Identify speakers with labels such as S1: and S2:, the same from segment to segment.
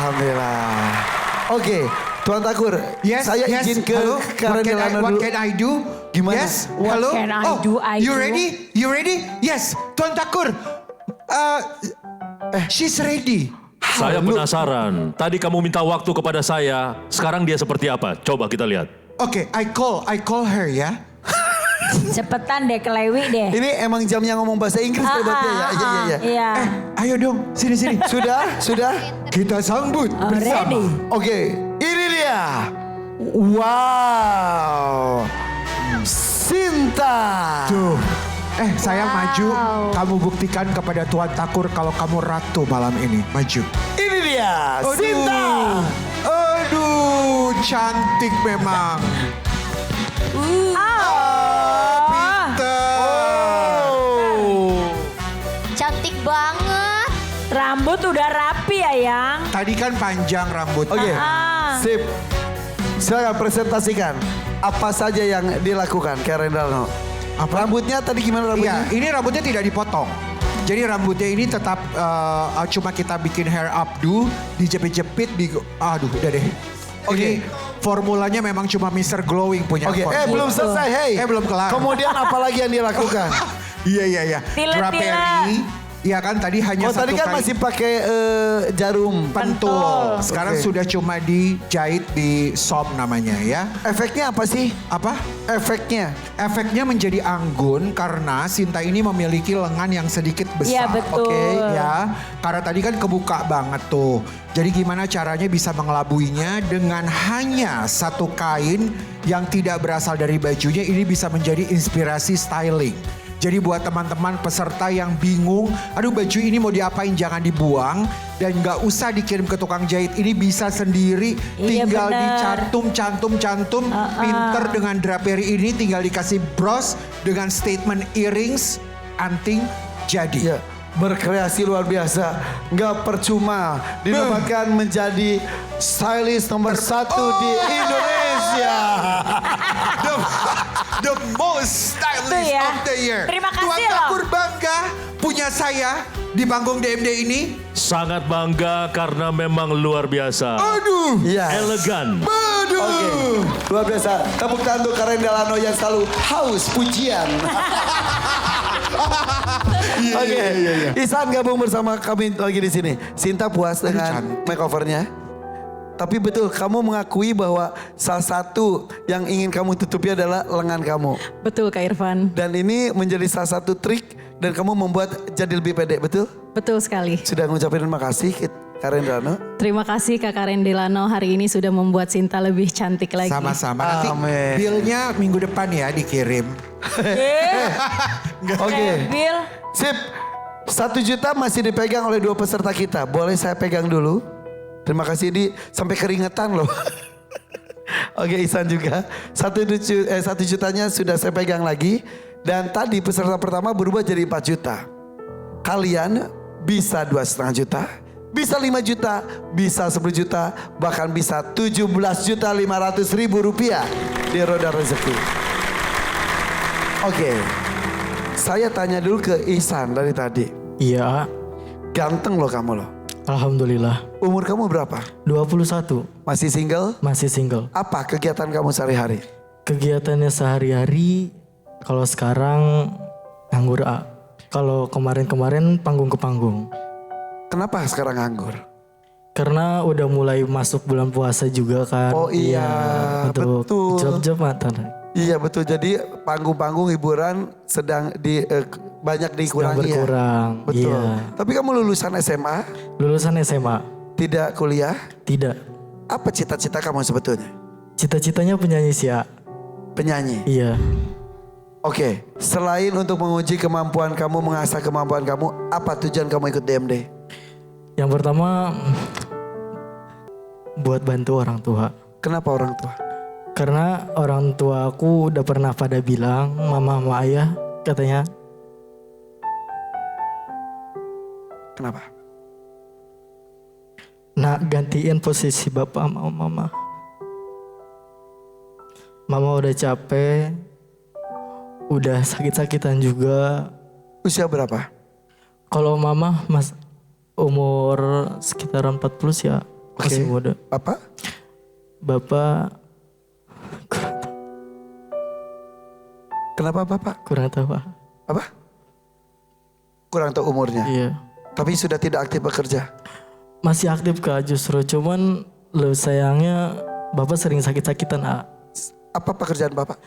S1: Alhamdulillah. Oke, Tuan Takur.
S2: Yes,
S1: saya
S2: yes.
S1: izin ke
S2: Hello,
S1: Karen Delano
S2: what
S1: dulu.
S2: can I do?
S1: Gimana?
S2: Yes,
S3: What
S2: hello.
S3: can I do, I
S2: you
S3: do?
S2: ready? You ready? Yes, Tuan Takur. She's ready.
S4: Saya penasaran. Tadi kamu minta waktu kepada saya. Sekarang dia seperti apa? Coba kita lihat.
S2: Oke, I call her ya.
S3: Cepetan deh, kelewi deh.
S1: Ini emang jamnya ngomong bahasa Inggris berarti ya? Iya.
S3: Iya.
S2: Ayo dong, sini.
S1: Sudah?
S2: Kita sambut bersama.
S3: Ready.
S1: Oke, ini dia. Wow. Sinta.
S2: Tuh. Sayang maju. Kamu buktikan kepada Tuan Takur kalau kamu ratu malam ini. Maju.
S1: Ini dia, Sinta.
S2: Aduh, cantik memang.
S5: Cantik banget.
S3: Rambut udah rapi ya, Yang.
S2: Tadi kan panjang rambut.
S1: Oke, sip. Silakan presentasikan apa saja yang dilakukan Karen Delano. Rambutnya tadi gimana rambutnya?
S2: Iya, ini rambutnya tidak dipotong. Jadi rambutnya ini tetap cuma kita bikin hair updo, dijepit-jepit, aduh udah deh. Ini formulanya memang cuma Mr. Glowing punya
S1: Oke,
S2: formula.
S1: belum selesai, hey.
S2: Belum kelar.
S1: Kemudian apa lagi yang dilakukan?
S2: Iya.
S3: Tilet-tilet.
S2: Drapery. Iya kan tadi hanya satu
S1: Tadi kan
S2: kali.
S1: masih pakai jarum.
S2: Pentul. Sekarang
S1: Oke.
S2: sudah cuma dijahit di som namanya ya.
S1: Efeknya apa sih?
S2: Apa?
S1: Efeknya?
S2: Efeknya menjadi anggun karena Sinta ini memiliki lengan yang sedikit besar.
S3: Iya, betul.
S2: Oke, ya. Karena tadi kan kebuka banget tuh. Jadi gimana caranya bisa mengelabuinya dengan hanya satu kain yang tidak berasal dari bajunya, ini bisa menjadi inspirasi styling. Jadi buat teman-teman peserta yang bingung, aduh baju ini mau diapain, jangan dibuang. Dan gak usah dikirim ke tukang jahit, ini bisa sendiri.
S3: Iya,
S2: Tinggal
S3: bener.
S2: cantum. Pinter dengan drapery ini, tinggal dikasih bros dengan statement earrings, anting, jadi.
S1: Ya, berkreasi luar biasa. Nggak percuma dinobatkan menjadi stylist nomor 1 di Indonesia.
S2: The most stylish
S3: Tuh ya.
S2: of the year.
S3: Terima kasih
S2: Tuan
S3: loh.
S2: Takur bangga punya saya di panggung DMD ini.
S4: Sangat bangga karena memang luar biasa.
S2: Aduh.
S1: Iya.
S4: Elegan.
S2: Aduh.
S1: Oke, luar biasa. Tepuk tangan untuk Karen Delano yang selalu haus pujian. Oke, Ihsan gabung bersama kami lagi di sini. Sinta puas dengan makeovernya. Tapi betul, kamu mengakui bahwa salah satu yang ingin kamu tutupi adalah lengan kamu.
S6: Betul Kak Irfan,
S1: Dan ini menjadi salah satu trik dan kamu membuat jadi lebih pendek, betul?
S6: betul sekali.
S1: Sudah ngucapin terima kasih Karen Delano.
S6: Terima kasih Kak Karen Delano hari ini sudah membuat Sinta lebih cantik lagi.
S2: Sama-sama. Nanti
S1: Amin.
S2: bill-nya minggu depan ya dikirim.
S1: Oke,
S3: Bill.
S1: sip. 1 juta masih dipegang oleh 2 peserta kita. Boleh saya pegang dulu? Terima kasih di sampai keringetan loh. Oke, Ihsan juga. 1 jutanya sudah saya pegang lagi. Dan tadi peserta pertama berubah jadi 4 juta. Kalian bisa 2,5 juta, bisa 5 juta, bisa 10 juta, bahkan bisa 17.500.000 rupiah di Roda Rezeki. Oke, saya tanya dulu ke Ihsan dari tadi.
S7: Iya,
S1: Ganteng loh kamu loh.
S7: alhamdulillah.
S1: Umur kamu berapa?
S7: 21,
S1: Masih single?
S7: masih single.
S1: Apa kegiatan kamu sehari-hari?
S7: Kegiatannya sehari-hari, kalau sekarang nganggur A. Kalau kemarin-kemarin panggung ke panggung.
S1: Kenapa sekarang nganggur?
S7: Karena udah mulai masuk bulan puasa juga kan.
S1: Oh iya,
S7: untuk
S1: betul.
S7: job-job mantan.
S1: Iya betul, jadi panggung-panggung hiburan sedang banyak
S7: Sedang
S1: dikurangi
S7: berkurang.
S1: ya? Betul.
S7: Iya.
S1: Tapi kamu lulusan SMA,
S7: Lulusan SMA?
S1: tidak kuliah.
S7: Tidak.
S1: Apa cita-cita kamu sebetulnya?
S7: Cita-citanya penyanyi sih ya.
S1: Penyanyi.
S7: Iya.
S1: Oke, selain untuk menguji kemampuan kamu, mengasah kemampuan kamu, apa tujuan kamu ikut DMD?
S7: Yang pertama, buat bantu orang tua.
S1: Kenapa orang tua?
S7: Karena orang tua aku udah pernah pada bilang, mama sama ayah katanya,
S1: Kenapa?
S7: nak gantiin posisi bapak sama mama. Mama udah capek, udah sakit-sakitan juga.
S1: Usia berapa?
S7: Kalau mama umur sekitaran 40 ya. Masih muda.
S1: Apa?
S7: Bapak
S1: Kenapa Bapak?
S7: kurang tahu Pak.
S1: Apa? Kurang tahu umurnya.
S7: Iya.
S1: Tapi sudah tidak aktif bekerja.
S7: Masih aktif Kak justru. Cuman lebih sayangnya Bapak sering sakit-sakitan
S1: Apa pekerjaan Bapak?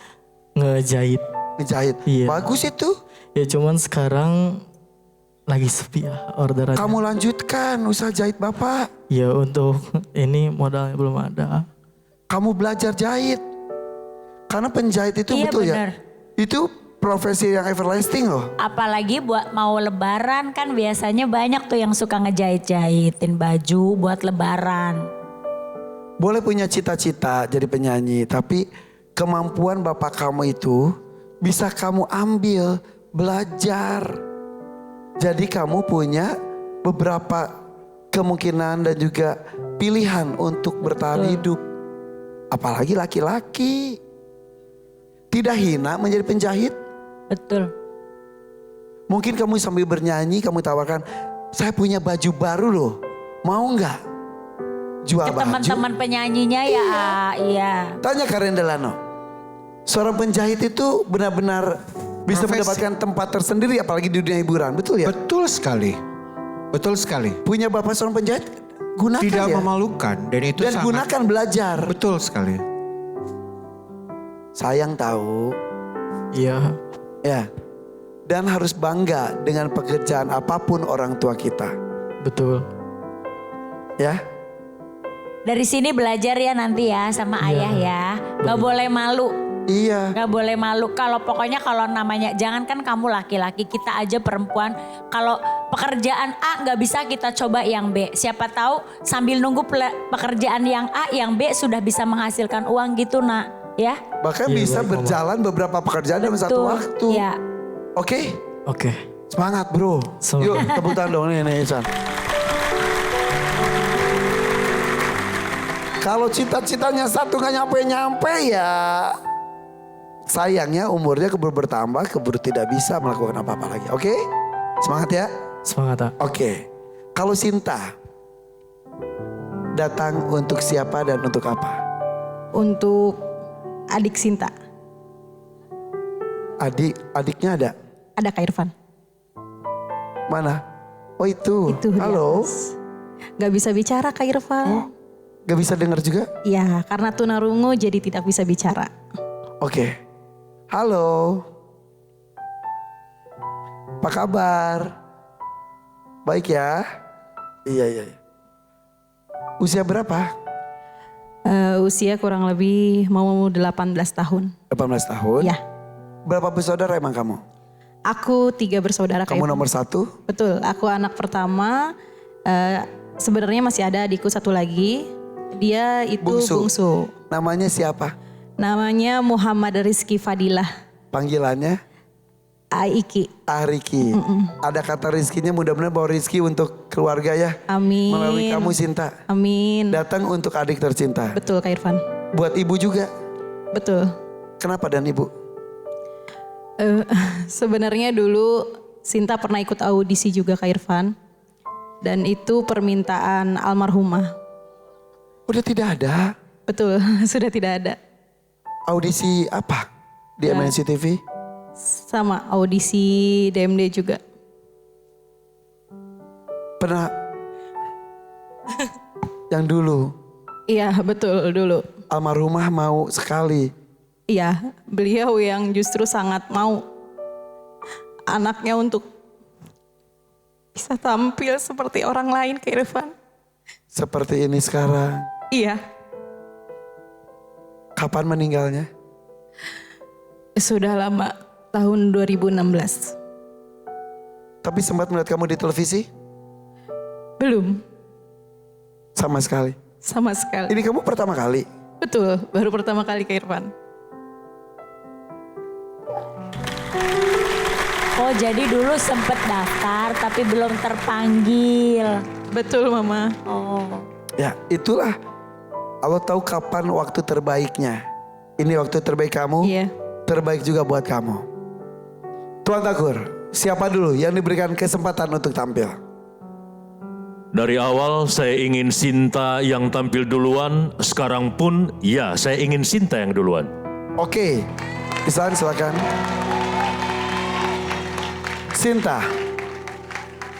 S7: ngejahit.
S1: Ngejahit.
S7: Iya.
S1: Bagus itu.
S7: Ya cuman sekarang lagi sepi ya orderannya.
S1: Kamu lanjutkan usaha jahit Bapak.
S7: Ya untuk ini modalnya belum ada.
S1: Kamu belajar jahit. Karena penjahit itu
S3: Iya,
S1: betul
S3: benar.
S1: ya. Itu profesi yang everlasting loh.
S3: Apalagi buat mau lebaran kan biasanya banyak tuh yang suka ngejahit-jahitin baju buat lebaran.
S1: Boleh punya cita-cita jadi penyanyi. Tapi kemampuan Bapak kamu itu bisa kamu ambil, belajar. Jadi kamu punya beberapa kemungkinan dan juga pilihan untuk bertahan hidup. Apalagi laki-laki. Tidak hina menjadi penjahit.
S3: Betul.
S1: Mungkin kamu sambil bernyanyi kamu tawarkan, saya punya baju baru loh. Mau nggak? Jual
S3: Ke
S1: baju.
S3: teman-teman penyanyinya ya, iya.
S1: Tanya Karen Delano. Seorang penjahit itu benar-benar bisa
S2: Profesi.
S1: mendapatkan tempat tersendiri apalagi di dunia hiburan. Betul ya?
S2: Betul sekali. Betul sekali.
S1: Punya bapak seorang penjahit, gunakan
S2: Tidak
S1: ya.
S2: memalukan dan itu
S1: Dan
S2: sangat
S1: gunakan belajar.
S2: betul sekali.
S1: Sayang tahu,
S7: Iya.
S1: ya. Dan harus bangga dengan pekerjaan apapun orang tua kita.
S7: Betul.
S1: Ya.
S3: Dari sini belajar ya nanti ya sama ayah ya. Gak boleh malu.
S1: Iya.
S3: Gak boleh malu. Kalau pokoknya kalau namanya, jangankan kamu laki-laki, kita aja perempuan. Kalau pekerjaan A gak bisa kita coba yang B. Siapa tahu sambil nunggu pekerjaan yang A, yang B sudah bisa menghasilkan uang gitu nak. Ya.
S1: Bahkan
S7: Iya,
S1: bisa
S7: baik, Mama.
S1: berjalan beberapa pekerjaan dalam satu
S3: Tuh,
S1: waktu.
S3: Ya.
S1: Oke?
S7: Oke.
S1: Semangat bro.
S7: Semangat.
S1: Yuk tepuk tangan dong nih Isan. Kalau cita-citanya satu gak nyampe-nyampe ya. Sayangnya umurnya keburu bertambah, keburu tidak bisa melakukan apa-apa lagi. Oke? Semangat ya.
S7: Semangat Kak.
S1: Oke. Kalau Sinta datang untuk siapa dan untuk apa?
S6: Untuk adik Sinta,
S1: Adiknya ada?
S6: ada Kak Irfan.
S1: Mana? Oh itu.
S6: Itu dia.
S1: Halo.
S6: Gak bisa bicara Kak Irfan.
S1: Gak bisa dengar juga?
S6: Iya, karena tunarungu jadi tidak bisa bicara.
S1: Oke. Halo. Apa kabar? Baik ya? Iya. Usia berapa?
S6: Usia kurang lebih mau 18 tahun.
S1: 18 tahun?
S6: Ya,
S1: Berapa bersaudara emang kamu?
S6: aku 3 bersaudara Kak
S1: Kamu
S6: Irfan.
S1: nomor 1?
S6: Betul, aku anak pertama. Sebenarnya masih ada adikku satu lagi. Dia itu bungsu.
S1: Namanya siapa?
S6: Namanya Muhammad Rizky Fadilah
S1: Panggilannya?
S6: Aiki.
S1: Riki. Ada kata rizkinya, mudah-mudahan bawa rizki untuk keluarga ya.
S6: Amin.
S1: Melalui kamu Sinta.
S6: Amin.
S1: Datang untuk adik tercinta.
S6: Betul Kak Irfan.
S1: Buat ibu juga.
S6: Betul.
S1: Kenapa dan ibu?
S6: Sebenarnya dulu Sinta pernah ikut audisi juga Kak Irfan. Dan itu permintaan almarhumah.
S1: Udah tidak ada.
S6: Betul, sudah tidak ada.
S1: Audisi apa? Di MNC TV?
S6: Sama audisi DMD juga.
S1: Pernah yang dulu
S6: Iya betul dulu.
S1: almarhumah mau sekali.
S6: Iya beliau yang justru sangat mau anaknya untuk bisa tampil seperti orang lain Kak Irfan.
S1: Seperti ini sekarang.
S6: Iya.
S1: Kapan meninggalnya?
S6: Sudah lama, tahun 2016.
S1: Tapi sempat melihat kamu di televisi?
S6: Belum,
S1: Sama sekali.
S6: sama sekali.
S1: Ini kamu pertama kali?
S6: Betul, baru pertama kali Kak Irfan.
S3: Oh jadi dulu sempet daftar tapi belum terpanggil.
S6: Betul Mama.
S3: Oh.
S1: Ya itulah. Allah tahu kapan waktu terbaiknya. Ini waktu terbaik kamu.
S6: Iya.
S1: Terbaik juga buat kamu. Tuan Takur, siapa dulu yang diberikan kesempatan untuk tampil?
S4: Dari awal saya ingin Sinta yang tampil duluan, sekarang pun ya saya ingin Sinta yang duluan.
S1: Oke, Isan silakan. Sinta,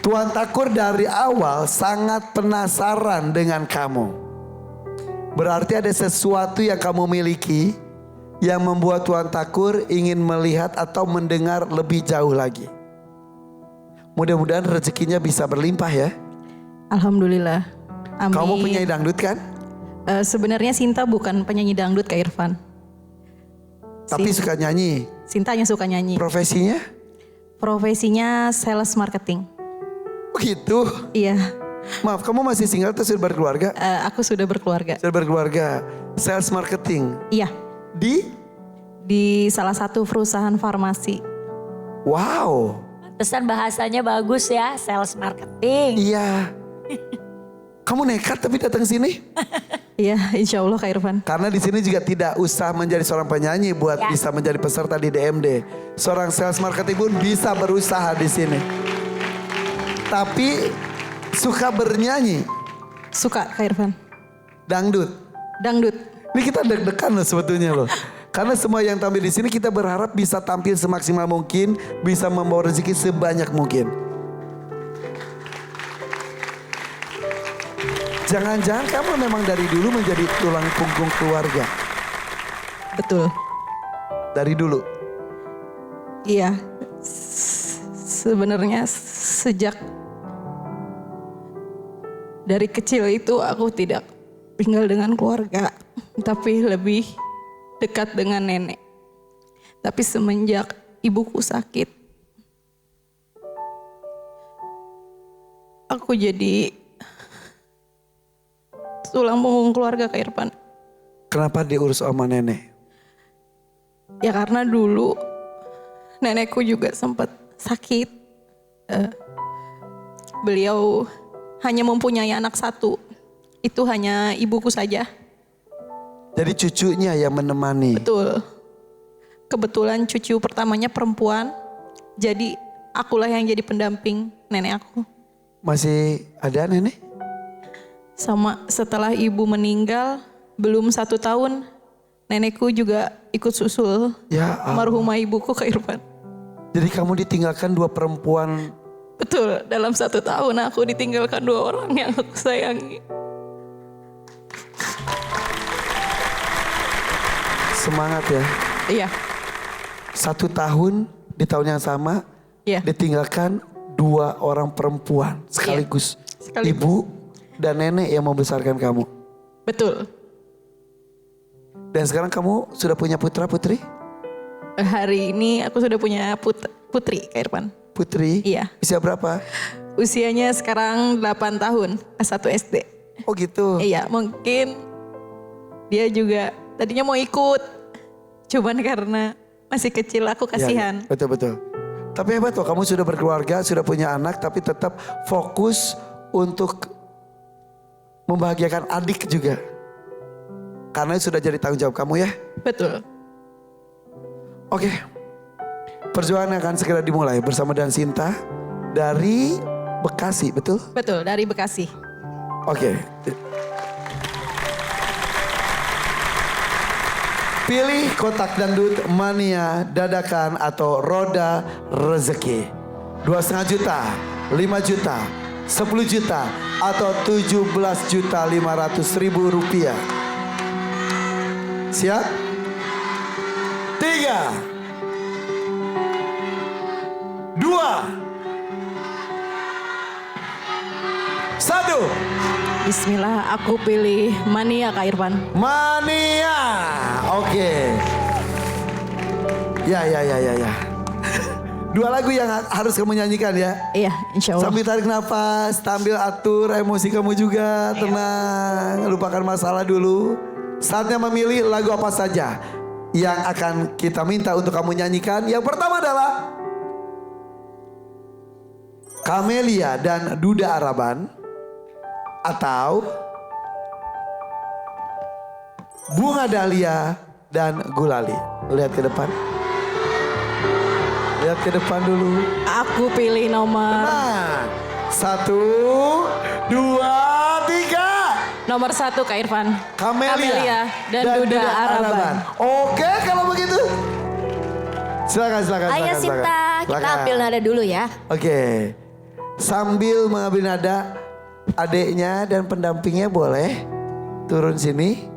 S1: Tuan Takur dari awal sangat penasaran dengan kamu. Berarti ada sesuatu yang kamu miliki yang membuat Tuan Takur ingin melihat atau mendengar lebih jauh lagi. Mudah-mudahan rezekinya bisa berlimpah ya.
S6: Alhamdulillah. Amin.
S1: Kamu penyanyi dangdut kan?
S6: Sebenarnya Sinta bukan penyanyi dangdut Kak Irfan.
S1: Tapi suka nyanyi.
S6: Sintanya suka nyanyi.
S1: Profesinya?
S6: Profesinya sales marketing.
S1: Begitu.
S6: Iya.
S1: Maaf, kamu masih single atau sudah berkeluarga?
S6: Aku sudah berkeluarga.
S1: Sudah berkeluarga. Sales marketing.
S6: Iya. Di salah satu perusahaan farmasi.
S1: Wow.
S3: Pesan bahasanya bagus ya, sales marketing.
S1: Iya. Kamu nekat tapi datang sini?
S6: Iya, insya Allah Kak Irfan.
S1: Karena di sini juga tidak usah menjadi seorang penyanyi buat
S3: Ya.
S1: bisa menjadi peserta di DMD. Seorang sales marketing pun bisa berusaha di sini. Tapi suka bernyanyi,
S6: Suka Kak Irfan.
S1: dangdut.
S6: Dangdut.
S1: Ini kita deg-degan loh sebetulnya loh. Karena semua yang tampil di sini kita berharap bisa tampil semaksimal mungkin, bisa membawa rezeki sebanyak mungkin. Jangan-jangan kamu memang dari dulu menjadi tulang punggung keluarga.
S6: Betul.
S1: Dari dulu.
S6: Iya. Sebenarnya sejak dari kecil itu aku tidak tinggal dengan keluarga, tapi lebih dekat dengan nenek. Tapi semenjak ibuku sakit, aku jadi tulang punggung keluarga Kak Irfan.
S1: Kenapa diurus sama nenek?
S6: Ya karena dulu nenekku juga sempat sakit. Beliau hanya mempunyai anak satu. Itu hanya ibuku saja.
S1: Jadi cucunya yang menemani.
S6: Betul. Kebetulan cucu pertamanya perempuan. Jadi akulah yang jadi pendamping nenek aku.
S1: Masih ada nenek?
S6: Sama setelah ibu meninggal, belum 1 tahun, nenekku juga ikut susul
S1: Ya
S6: almarhumah ibuku Kak Irfan.
S1: Jadi kamu ditinggalkan 2 perempuan.
S6: Betul, dalam 1 tahun aku ditinggalkan 2 orang yang aku sayangi.
S1: Semangat ya.
S6: Iya,
S1: 1 tahun di tahun yang sama
S6: iya.
S1: ditinggalkan 2 orang perempuan sekaligus.
S6: Sekaligus.
S1: Ibu dan nenek yang membesarkan kamu.
S6: Betul.
S1: Dan sekarang kamu sudah punya putra putri?
S6: Hari ini aku sudah punya putri Kak Irfan.
S1: Putri?
S6: Iya.
S1: Usia berapa?
S6: Usianya sekarang 8 tahun, kelas 1 SD.
S1: Oh gitu.
S6: Iya, mungkin dia juga tadinya mau ikut. Cuman karena masih kecil aku kasihan.
S1: Ya, betul-betul. Tapi hebat loh, kamu sudah berkeluarga, sudah punya anak, tapi tetap fokus untuk membahagiakan adik juga. Karena sudah jadi tanggung jawab kamu ya.
S6: Betul.
S1: Oke. Perjuangan akan segera dimulai bersama Dan Sinta dari Bekasi, betul?
S6: Betul, dari Bekasi.
S1: Oke. Pilih kotak dangdut mania dadakan atau roda rezeki. 2,5 juta, 5 juta, 10 juta, atau 17.500.000 rupiah. Siap? 3, 2, 1.
S6: Bismillah, aku pilih Mania Kak Irfan.
S1: Mania. Oke. Ya. 2 lagu yang harus kamu nyanyikan ya.
S6: Iya, insya Allah.
S1: Sambil tarik nafas, sambil atur emosi kamu juga. Tenang, lupakan masalah dulu. Saatnya memilih lagu apa saja yang akan kita minta untuk kamu nyanyikan. Yang pertama adalah Kamelia dan Duda Araban, atau Bunga Dahlia dan Gulali. Lihat ke depan. Lihat ke depan dulu.
S6: Aku pilih nomor
S1: Nah, 1, 2, 3.
S6: Nomor 1 Kak Irfan.
S1: Kamelia
S6: dan Duda Araban.
S1: Oke kalau begitu. Silakan.
S5: Ayo Sinta, kita ambil nada dulu ya.
S1: Oke. Sambil mengambil nada, adiknya dan pendampingnya boleh turun sini.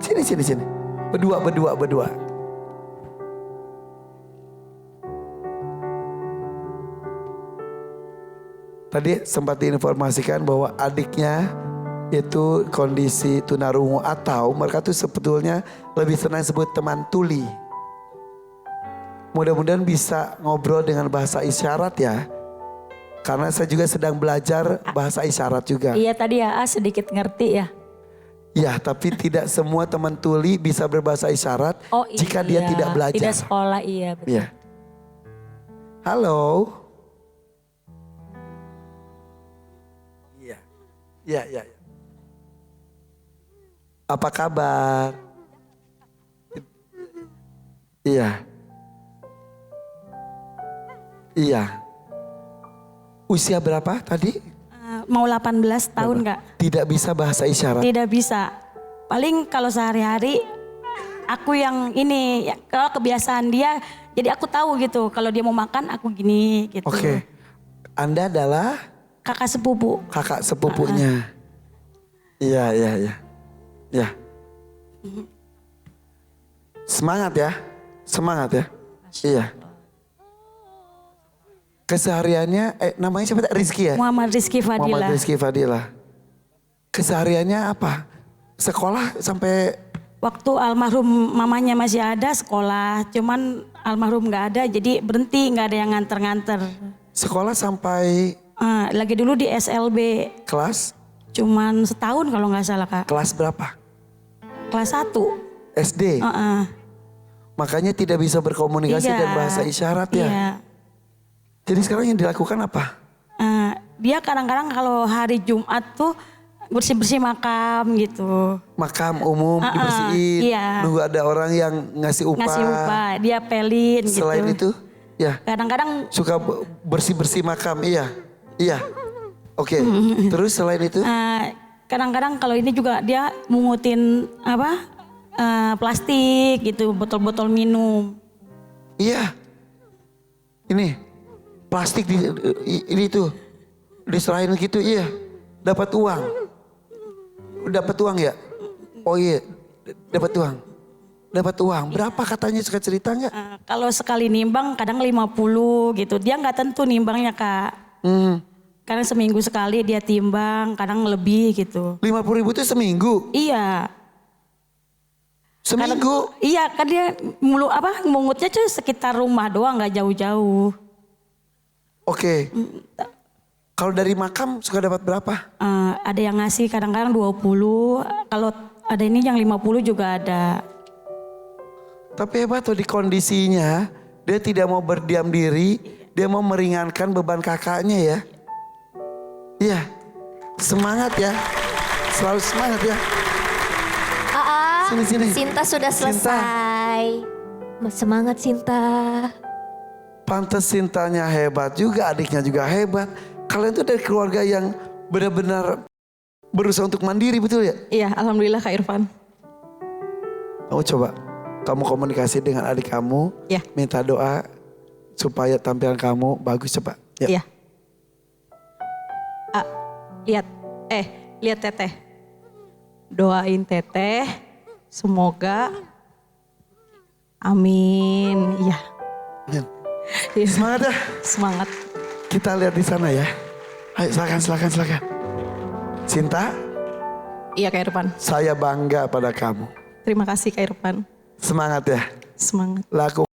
S1: Sini. Berdua. Tadi sempat diinformasikan bahwa adiknya itu kondisi tunarungu atau mereka tuh sebetulnya lebih senang sebut teman tuli. Mudah-mudahan bisa ngobrol dengan bahasa isyarat ya. Karena saya juga sedang belajar bahasa isyarat juga.
S3: Iya tadi ya sedikit ngerti ya.
S1: Ya, tapi tidak semua teman tuli bisa berbahasa isyarat jika dia
S3: iya.
S1: tidak belajar.
S3: Tidak sekolah, iya betul.
S1: Iya. Halo. Iya. Apa kabar? Iya. Usia berapa tadi?
S3: Mau 18 tahun Kak.
S1: Tidak bisa bahasa isyarat.
S3: Tidak bisa. Paling kalau sehari-hari aku yang ini, ya, kalau kebiasaan dia, jadi aku tahu gitu. Kalau dia mau makan aku gini gitu.
S1: Oke. Anda adalah
S3: Kakak sepupu.
S1: kakak sepupunya. Iya. Semangat ya. Iya. Kesehariannya, namanya siapa? Rizky ya?
S3: Muhammad Rizky Fadila.
S1: Muhammad Rizky Fadila. Kesehariannya apa? Sekolah sampai
S3: Waktu almarhum mamanya masih ada sekolah, cuman almarhum nggak ada, jadi berhenti, nggak ada yang nganter-nganter.
S1: sekolah sampai
S3: Lagi dulu di SLB,
S1: kelas
S3: cuman setahun kalau nggak salah Kak.
S1: kelas berapa?
S3: Kelas 1.
S1: SD. Makanya tidak bisa berkomunikasi
S3: Iya.
S1: dan bahasa isyarat ya.
S3: Iya.
S1: Jadi sekarang yang dilakukan apa?
S3: Dia kadang-kadang kalau hari Jumat tuh bersih-bersih makam gitu.
S1: Makam umum dibersihin.
S3: Iya.
S1: Nunggu ada orang yang ngasih upah.
S3: Ngasih upah, dia pelin gitu.
S1: Selain itu, ya
S3: Kadang-kadang
S1: suka bersih-bersih makam. Iya. Oke. Terus selain itu?
S3: kadang-kadang kalau ini juga dia mungutin plastik gitu, botol-botol minum.
S1: Iya. Ini plastik ini tuh diserahin gitu, iya. Dapat uang. Dapat uang ya? Oh iya, dapat uang. Berapa katanya, suka cerita nggak?
S3: Kalau sekali nimbang kadang 50 gitu. Dia nggak tentu nimbangnya Kak. Kadang seminggu sekali dia timbang, kadang lebih gitu.
S1: 50.000 itu seminggu?
S3: Iya.
S1: Seminggu?
S3: Iya, kan dia mungutnya tuh sekitar rumah doang, nggak jauh-jauh.
S1: Oke. Kalau dari makam suka dapat berapa?
S3: Ada yang ngasih kadang-kadang 20, kalau ada ini yang 50 juga ada.
S1: Tapi hebat tuh di kondisinya, dia tidak mau berdiam diri, dia mau meringankan beban kakaknya ya. Iya, semangat ya, selalu semangat ya. Sini.
S5: Sinta sudah selesai. Semangat Sinta.
S1: Pantes Sintanya hebat juga, adiknya juga hebat. Kalian tuh dari keluarga yang benar-benar berusaha untuk mandiri, betul ya?
S6: Iya, alhamdulillah Kak Irfan.
S1: Kamu komunikasi dengan adik kamu,
S6: Ya.
S1: minta doa supaya tampilan kamu bagus coba. Ya.
S6: Iya. Lihat Teteh. Doain Teteh, semoga amin. Iya. Iya.
S1: Semangat ya.
S6: Semangat.
S1: Kita lihat di sana ya. Ayo silakan. Sinta,
S6: Iya Kak Irfan.
S1: saya bangga pada kamu.
S6: Terima kasih Kak Irfan.
S1: Semangat ya.
S6: Semangat.
S1: Lakukan